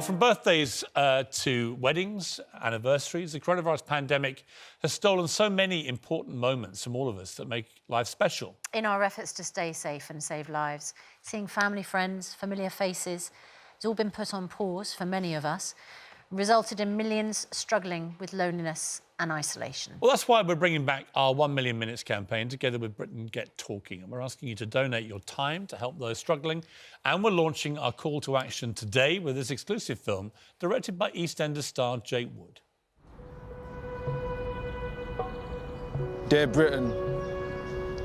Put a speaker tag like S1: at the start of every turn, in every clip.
S1: from birthdays to weddings, anniversaries, the coronavirus pandemic has stolen so many important moments from all of us that make life special.
S2: In our efforts to stay safe and save lives, seeing family, friends, familiar faces has all been put on pause for many of us, resulted in millions struggling with loneliness and isolation.
S1: Well, that's why we're bringing back our 1 Million Minutes campaign together with Britain Get Talking. And we're asking you to donate your time to help those struggling. And we're launching our call to action today with this exclusive film directed by EastEnders star Jake Wood.
S3: Dear Britain,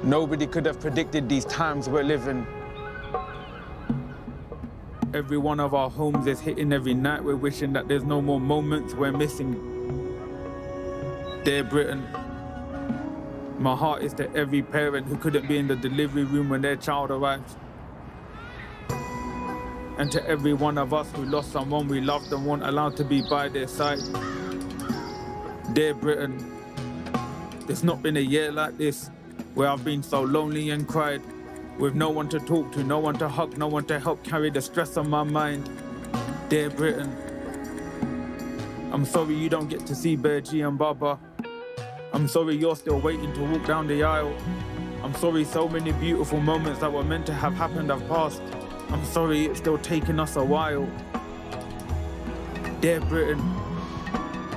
S3: nobody could have predicted these times we're living. Every one of our homes is hitting every night. We're wishing that there's no more moments we're missing. Dear Britain, my heart is to every parent who couldn't be in the delivery room when their child arrives. And to every one of us who lost someone we loved and weren't allowed to be by their side. Dear Britain, there's not been a year like this where I've been so lonely and cried, with no one to talk to, no one to hug, no one to help carry the stress on my mind. Dear Britain, I'm sorry you don't get to see Bergie and Baba. I'm sorry you're still waiting to walk down the aisle. I'm sorry so many beautiful moments that were meant to have happened have passed. I'm sorry it's still taking us a while. Dear Britain,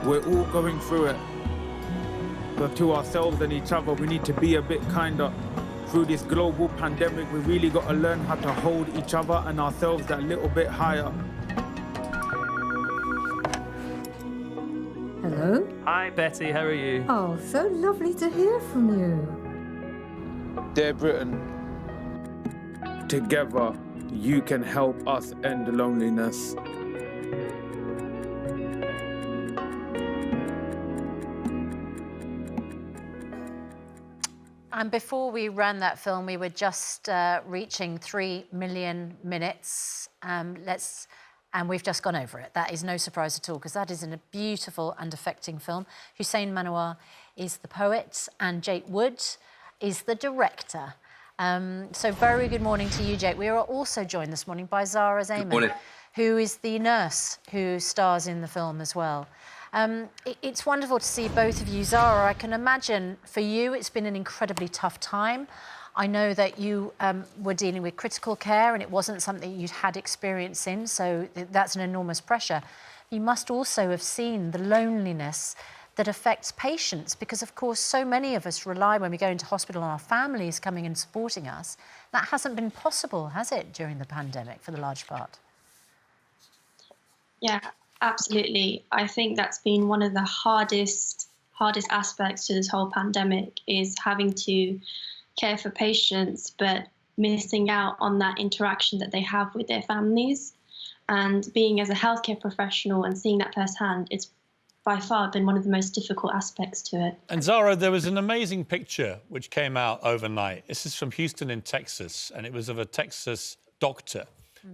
S3: we're all going through it. But to ourselves and each other, we need to be a bit kinder. Through this global pandemic, we really got to learn how to hold each other and ourselves that little bit higher.
S4: Hello?
S5: Hi, Betty, how are you?
S4: Oh, so lovely to hear from you.
S3: Dear Britain, together you can help us end loneliness.
S2: And before we ran that film, we were just reaching 3 million minutes. And we've just gone over it. That is no surprise at all, because that is a beautiful and affecting film. Hussein Manoir is the poet, and Jake Wood is the director. So very good morning to you, Jake. We are also joined this morning by Zara Zaman, who is the nurse who stars in the film as well. It's wonderful to see both of you. Zara, I can imagine for you it's been an incredibly tough time. I know that you were dealing with critical care and it wasn't something you'd had experience in, so that's an enormous pressure. You must also have seen the loneliness that affects patients, because of course so many of us rely, when we go into hospital, on our families coming and supporting us. That hasn't been possible, has it, during the pandemic for the large part?
S6: Yeah, absolutely. I think that's been one of the hardest aspects to this whole pandemic, is having to care for patients but missing out on that interaction that they have with their families. And being as a healthcare professional and seeing that firsthand, it's by far been one of the most difficult aspects to it.
S1: And Zara, there was an amazing picture which came out overnight. This is from Houston in Texas, and it was of a Texas doctor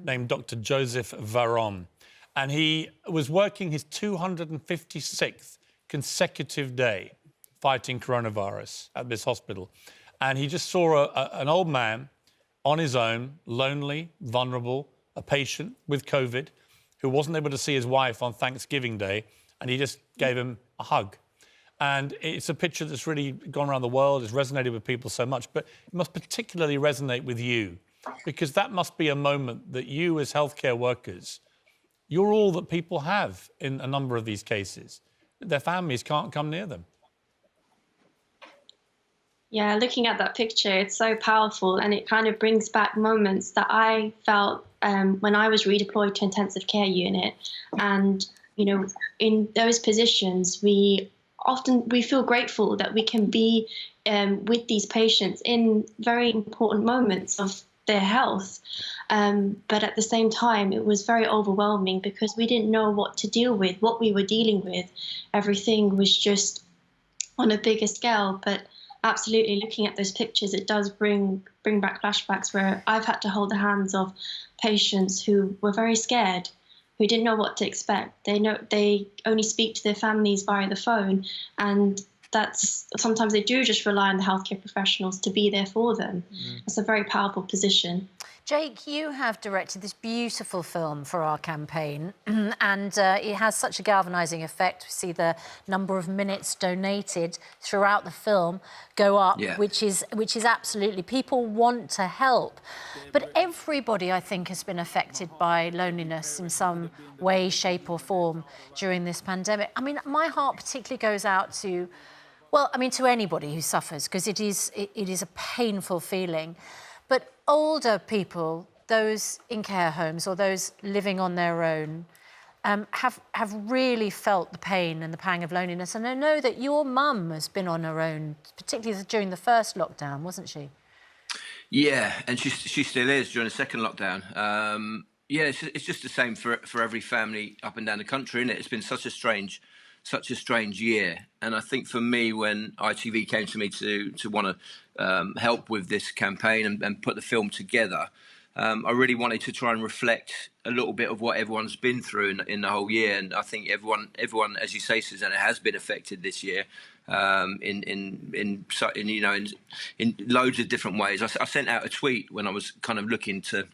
S1: named Dr. Joseph Varon. And he was working his 256th consecutive day fighting coronavirus at this hospital. And he just saw an old man on his own, lonely, vulnerable, a patient with COVID, who wasn't able to see his wife on Thanksgiving Day, and he just gave him a hug. And it's a picture that's really gone around the world, it's resonated with people so much, but it must particularly resonate with you, because that must be a moment that you, as healthcare workers, you're all that people have in a number of these cases. Their families can't come near them.
S6: Yeah, looking at that picture, it's so powerful, and it kind of brings back moments that I felt when I was redeployed to intensive care unit. And, you know, in those positions, we feel grateful that we can be with these patients in very important moments of their health. But at the same time, it was very overwhelming because we didn't know what to deal with, what we were dealing with. Everything was just on a bigger scale. But absolutely, looking at those pictures, it does bring back flashbacks where I've had to hold the hands of patients who were very scared, who didn't know what to expect. They only speak to their families via the phone, and sometimes they do just rely on the healthcare professionals to be there for them. It's a very powerful position.
S2: Jake, you have directed this beautiful film for our campaign, and it has such a galvanising effect. We see the number of minutes donated throughout the film go up, which is absolutely, people want to help. But everybody, I think, has been affected by loneliness in some way, shape or form during this pandemic. I mean, my heart particularly goes out to, well, I mean, to anybody who suffers, because it is a painful feeling. But older people, those in care homes or those living on their own, have really felt the pain and the pang of loneliness. And I know that your mum has been on her own, particularly during the first lockdown, wasn't she?
S5: Yeah, and she still is during the second lockdown. Yeah, it's just the same for every family up and down the country, isn't it? It's been such a strange year. And I think for me, when ITV came to me to want to help with this campaign and put the film together, I really wanted to try and reflect a little bit of what everyone's been through in the whole year. And I think everyone, as you say, Susanna, has been affected this year in loads of different ways. I sent out a tweet when I was kind of looking to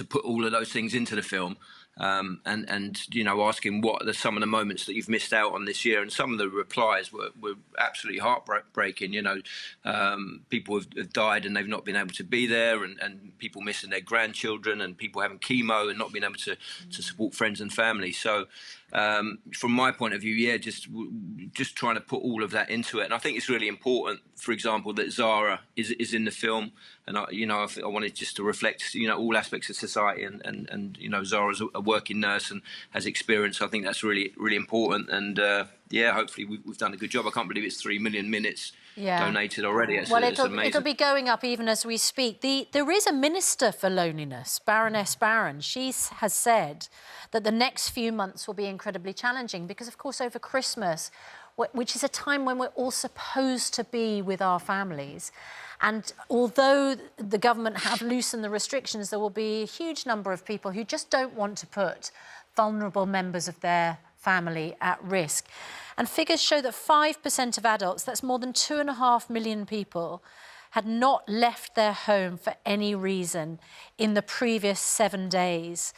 S5: put all of those things into the film. And asking what are some of the moments that you've missed out on this year, and some of the replies were absolutely heartbreaking. People have died and they've not been able to be there, and people missing their grandchildren, and people having chemo and not being able to support friends and family. So from my point of view, just trying to put all of that into it. And I think it's really important, for example, that Zara is in the film, and I wanted just to reflect all aspects of society, and Zara's a working nurse and has experience. I think that's really, really important, and hopefully we've done a good job. I can't believe it's 3 million minutes donated already. It's amazing. It'll
S2: be going up even as we speak. There is a minister for loneliness, Baroness Barron. She has said that the next few months will be incredibly challenging because, of course, over Christmas, which is a time when we're all supposed to be with our families. And although the government have loosened the restrictions, there will be a huge number of people who just don't want to put vulnerable members of their family at risk. And figures show that 5% of adults, that's more than 2.5 million people, had not left their home for any reason in the previous 7 days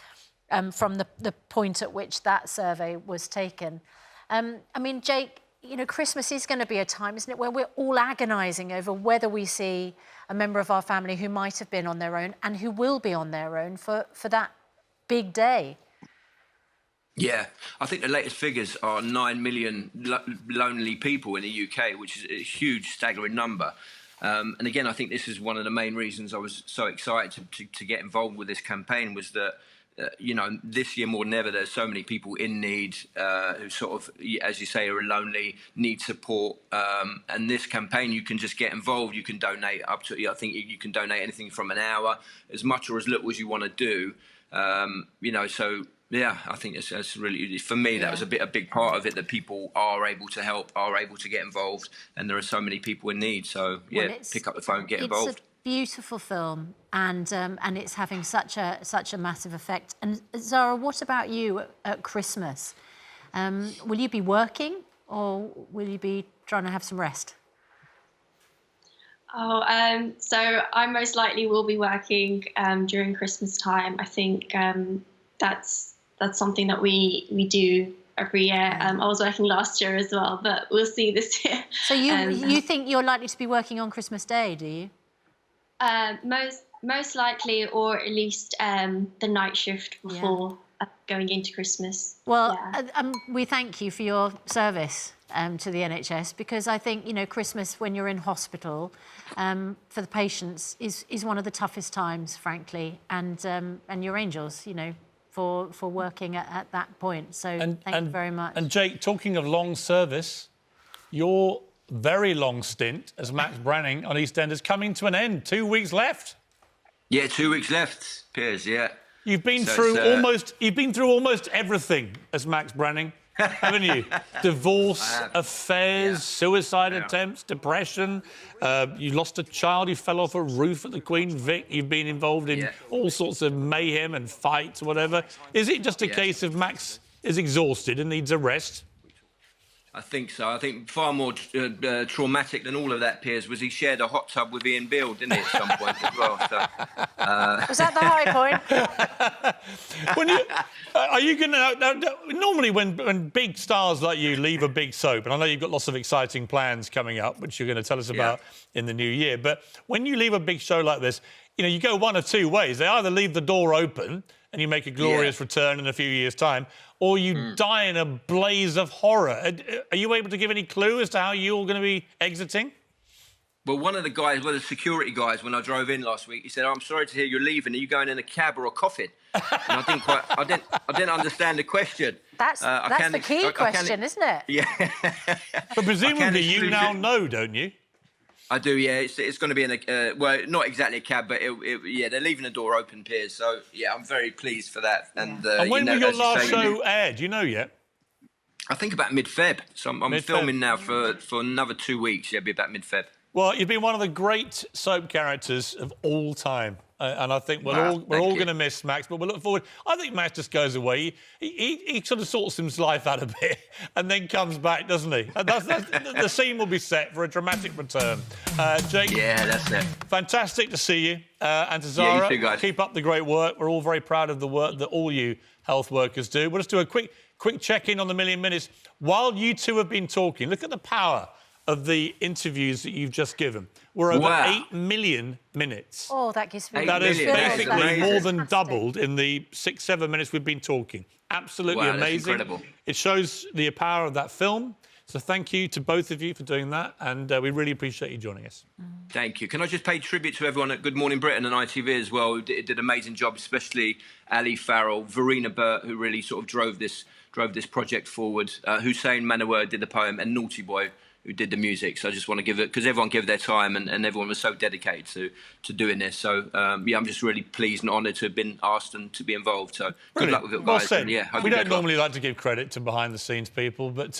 S2: from the point at which that survey was taken. I mean, Jake, Christmas is going to be a time, isn't it, where we're all agonising over whether we see a member of our family who might have been on their own and who will be on their own for that big day.
S5: Yeah, I think the latest figures are 9 million lonely people in the UK, which is a huge, staggering number. And again, I think this is one of the main reasons I was so excited to get involved with this campaign, was that this year more than ever, there's so many people in need who sort of, as you say, are lonely, need support. And this campaign, you can just get involved. You can donate up to, I think you can donate anything from an hour, as much or as little as you want to do. So yeah, I think it's really, for me, that was a big part of it, that people are able to help, are able to get involved, and there are so many people in need. So pick up the phone, get involved.
S2: It's a beautiful film, and it's having such a massive effect. And Zara, what about you at Christmas? Will you be working, or will you be trying to have some rest?
S6: So I most likely will be working during Christmas time. I think that's something that we do every year. I was working last year as well, but we'll see this year.
S2: So you think you're likely to be working on Christmas Day, do you?
S6: Most likely, or at least the night shift before going into Christmas.
S2: Well, we thank you for your service to the NHS, because I think, Christmas when you're in hospital for the patients is one of the toughest times, frankly, and you're angels, for working at that point. So thank you very much.
S1: And Jake, talking of long service, your very long stint as Max Branning on EastEnders coming to an end. 2 weeks left.
S5: Yeah, 2 weeks left, Piers. Yeah.
S1: You've been through almost everything as Max Branning, haven't you? Divorce, affairs, suicide attempts, depression. You lost a child who fell off a roof at the Queen Vic. You've been involved in all sorts of mayhem and fights, whatever. Is it just a case of Max is exhausted and needs a rest?
S5: I think so. I think far more traumatic than all of that, Piers, was he shared a hot tub with Ian Beale, didn't he, at some point as well? So,
S2: Was that the high point?
S1: Are you going to... Normally, when big stars like you leave a big soap, and I know you've got lots of exciting plans coming up, which you're going to tell us about in the new year, but when you leave a big show like this, you know, you go one of two ways. They either leave the door open and you make a glorious return in a few years' time, or you die in a blaze of horror. Are you able to give any clue as to how you're going to be exiting?
S5: well, one of the guys, one of the security guys, when I drove in last week, he said, "Oh, I'm sorry to hear you're leaving. Are you going in a cab or a coffin?" And I didn't understand the question.
S2: That's the key question, isn't it?
S5: Yeah.
S1: But presumably you now know, don't you?
S5: I do, yeah. It's going to be in a well, not exactly a cab, but yeah, they're leaving the door open, Piers. So yeah, I'm very pleased for that. And
S1: when will your last show air? Do you know yet?
S5: I think about mid-Feb. So I'm filming now for another 2 weeks. Yeah, it'll be about mid-Feb.
S1: Well, you've been one of the great soap characters of all time. And I think we're all going to miss Max, but we'll look forward. I think Max just goes away. He sort of sorts his life out a bit and then comes back, doesn't he? And the scene will be set for a dramatic return. Jake.
S5: Yeah, that's it.
S1: Fantastic to see you. And to Zara,
S5: you too, guys.
S1: Keep up the great work. We're all very proud of the work that all you health workers do. We'll just do a quick check-in on the Million Minutes. While you two have been talking, look at the power of the interviews that you've just given. We're over 8 million minutes.
S2: Oh, that gives me...
S1: That is basically more than
S2: fantastic.
S1: doubled in the 6-7 minutes we've been talking. Absolutely amazing.
S5: That's incredible.
S1: It shows the power of that film. So thank you to both of you for doing that, and we really appreciate you joining us.
S5: Thank you. Can I just pay tribute to everyone at Good Morning Britain and ITV as well, who did an amazing job, especially Ali Farrell, Verena Burt, who really sort of drove this project forward, Hussein Manawer did the poem, and Naughty Boy, who did the music. So I just want to give it, because everyone gave their time and everyone was so dedicated to doing this. So, yeah, I'm just really pleased and honoured to have been asked and to be involved. So good luck with it, guys.
S1: Well said.
S5: And, yeah, hope
S1: we
S5: you
S1: don't
S5: guys well.
S1: normally like to give credit to behind-the-scenes people, but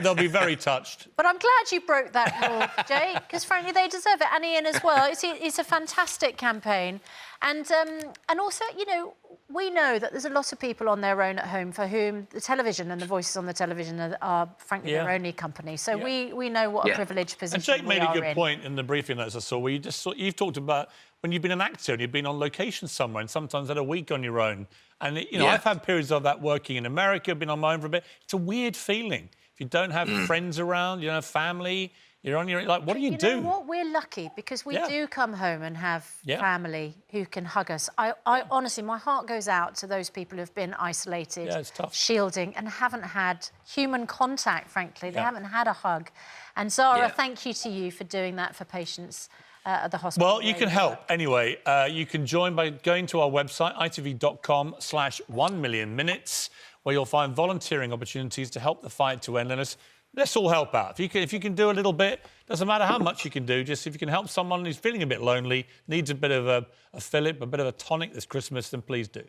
S1: they'll be very touched.
S2: But I'm glad you broke that rule, Jay, because frankly they deserve it, and Ian as well. It's a fantastic campaign, and also, you know, we know that there's a lot of people on their own at home for whom the television and the voices on the television are frankly their only company. So we know what a privileged position
S1: And Jake made a good
S2: in.
S1: point in the briefing notes I saw, where you've talked about when you've been an actor and you've been on location somewhere and sometimes had a week on your own. And, you know, I've had periods of that working in America, been on my own for a bit. It's a weird feeling. If you don't have friends around, you don't have family, you're on your... Like, what do you do?
S2: You know what? We're lucky because we do come home and have family who can hug us. I honestly, my heart goes out to those people who've been isolated,
S1: it's tough.
S2: shielding, and haven't had human contact, frankly. They haven't had a hug. And Zara, thank you to you for doing that for patients at the hospital.
S1: Well, you can help. Anyway, you can join by going to our website, itv.com/1millionminutes, where you'll find volunteering opportunities to help the fight to end illness. Let's all help out. If you can do a little bit, doesn't matter how much you can do, just if you can help someone who's feeling a bit lonely, needs a bit of a fillip, a bit of a tonic this Christmas, then please do.